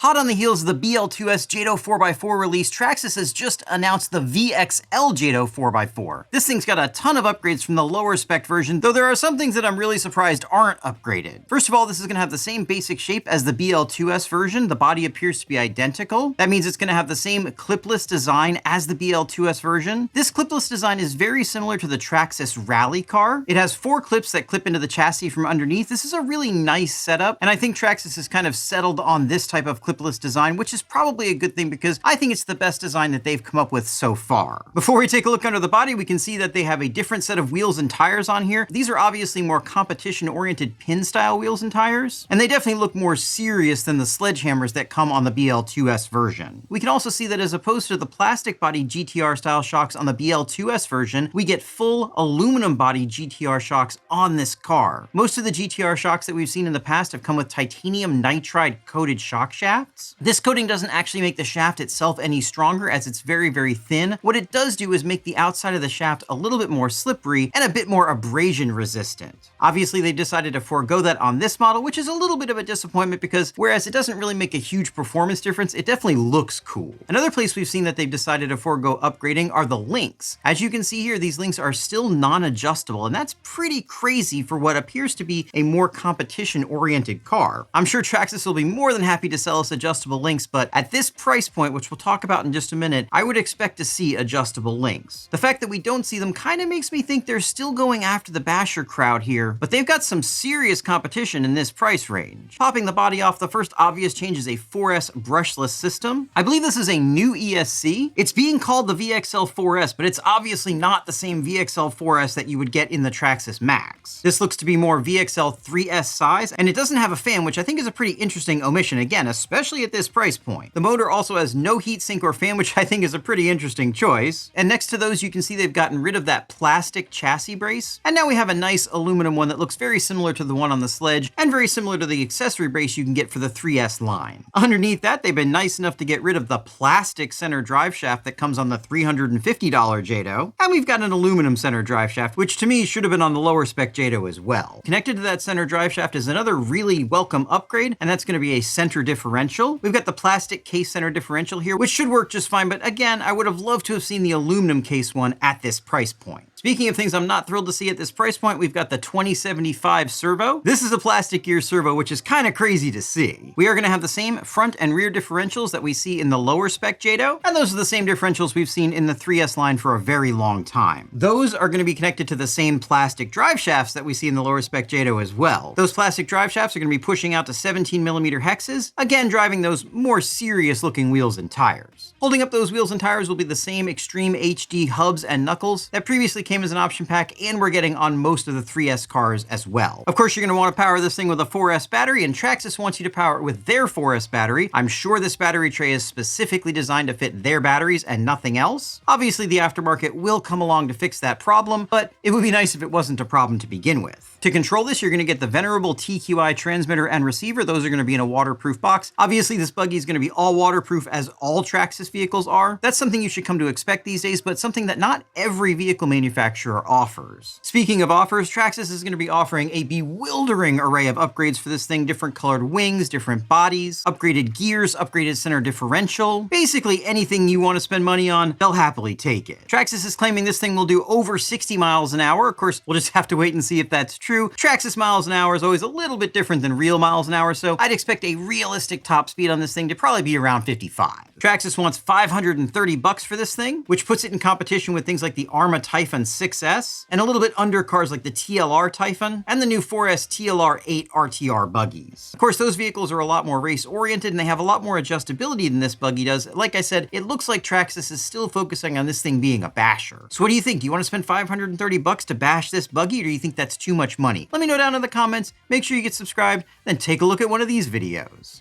Hot on the heels of the BL2S JATO 4x4 release, Traxxas has just announced the VXL JATO 4x4. This thing's got a ton of upgrades from the lower spec version, though there are some things that I'm really surprised aren't upgraded. First of all, this is going to have the same basic shape as the BL2S version. The body appears to be identical. That means it's going to have the same clipless design as the BL2S version. This clipless design is very similar to the Traxxas rally car. It has 4 clips that clip into the chassis from underneath. This is a really nice setup, and I think Traxxas has kind of settled on this type of clipless design, which is probably a good thing because I think it's the best design that they've come up with so far. Before we take a look under the body, we can see that they have a different set of wheels and tires on here. These are obviously more competition-oriented pin-style wheels and tires, and they definitely look more serious than the sledgehammers that come on the BL2S version. We can also see that as opposed to the plastic body GTR-style shocks on the BL2S version, we get full aluminum body GTR shocks on this car. Most of the GTR shocks that we've seen in the past have come with titanium nitride-coated shock shafts. This coating doesn't actually make the shaft itself any stronger as it's very, very thin. What it does do is make the outside of the shaft a little bit more slippery and a bit more abrasion resistant. Obviously, they decided to forego that on this model, which is a little bit of a disappointment because whereas it doesn't really make a huge performance difference, it definitely looks cool. Another place we've seen that they've decided to forego upgrading are the links. As you can see here, these links are still non-adjustable, and that's pretty crazy for what appears to be a more competition-oriented car. I'm sure Traxxas will be more than happy to sell us adjustable links, but at this price point, which we'll talk about in just a minute, I would expect to see adjustable links. The fact that we don't see them kind of makes me think they're still going after the basher crowd here, but they've got some serious competition in this price range. Popping the body off, the first obvious change is a 4S brushless system. I believe this is a new ESC. It's being called the VXL 4S, but it's obviously not the same VXL 4S that you would get in the Traxxas Max. This looks to be more VXL 3S size, and it doesn't have a fan, which I think is a pretty interesting omission, again, especially at this price point. The motor also has no heat sink or fan, which I think is a pretty interesting choice. And next to those, you can see they've gotten rid of that plastic chassis brace, and now we have a nice aluminum one that looks very similar to the one on the Sledge, and very similar to the accessory brace you can get for the 3S line. Underneath that, they've been nice enough to get rid of the plastic center drive shaft that comes on the $350 JATO, and we've got an aluminum center drive shaft, which to me should have been on the lower spec JATO as well. Connected to that center drive shaft is another really welcome upgrade, and that's going to be a center differential. We've got the plastic case center differential here, which should work just fine, but again, I would have loved to have seen the aluminum case one at this price point. Speaking of things I'm not thrilled to see at this price point, we've got the 2075 servo. This is a plastic gear servo, which is kind of crazy to see. We are going to have the same front and rear differentials that we see in the lower spec JATO, and those are the same differentials we've seen in the 3S line for a very long time. Those are going to be connected to the same plastic drive shafts that we see in the lower spec JATO as well. Those plastic drive shafts are going to be pushing out to 17mm hexes, again driving those more serious looking wheels and tires. Holding up those wheels and tires will be the same Extreme HD hubs and knuckles that previously came as an option pack and we're getting on most of the 3S cars as well. Of course, you're going to want to power this thing with a 4S battery, and Traxxas wants you to power it with their 4S battery. I'm sure this battery tray is specifically designed to fit their batteries and nothing else. Obviously, the aftermarket will come along to fix that problem, but it would be nice if it wasn't a problem to begin with. To control this, you're going to get the venerable TQI transmitter and receiver. Those are going to be in a waterproof box. Obviously, this buggy is going to be all waterproof, as all Traxxas vehicles are. That's something you should come to expect these days, but something that not every vehicle manufacturer offers. Speaking of offers, Traxxas is going to be offering a bewildering array of upgrades for this thing: different colored wings, different bodies, upgraded gears, upgraded center differential. Basically anything you want to spend money on, they'll happily take it. Traxxas is claiming this thing will do over 60 miles an hour. Of course, we'll just have to wait and see if that's true. Traxxas miles an hour is always a little bit different than real miles an hour, so I'd expect a realistic top speed on this thing to probably be around 55. Traxxas wants $530 for this thing, which puts it in competition with things like the Arrma Typhon 6S, and a little bit under cars like the TLR Typhon, and the new 4S TLR 8 RTR buggies. Of course, those vehicles are a lot more race-oriented, and they have a lot more adjustability than this buggy does. Like I said, it looks like Traxxas is still focusing on this thing being a basher. So what do you think? Do you want to spend $530 to bash this buggy, or do you think that's too much money? Let me know down in the comments. Make sure you get subscribed, then take a look at one of these videos.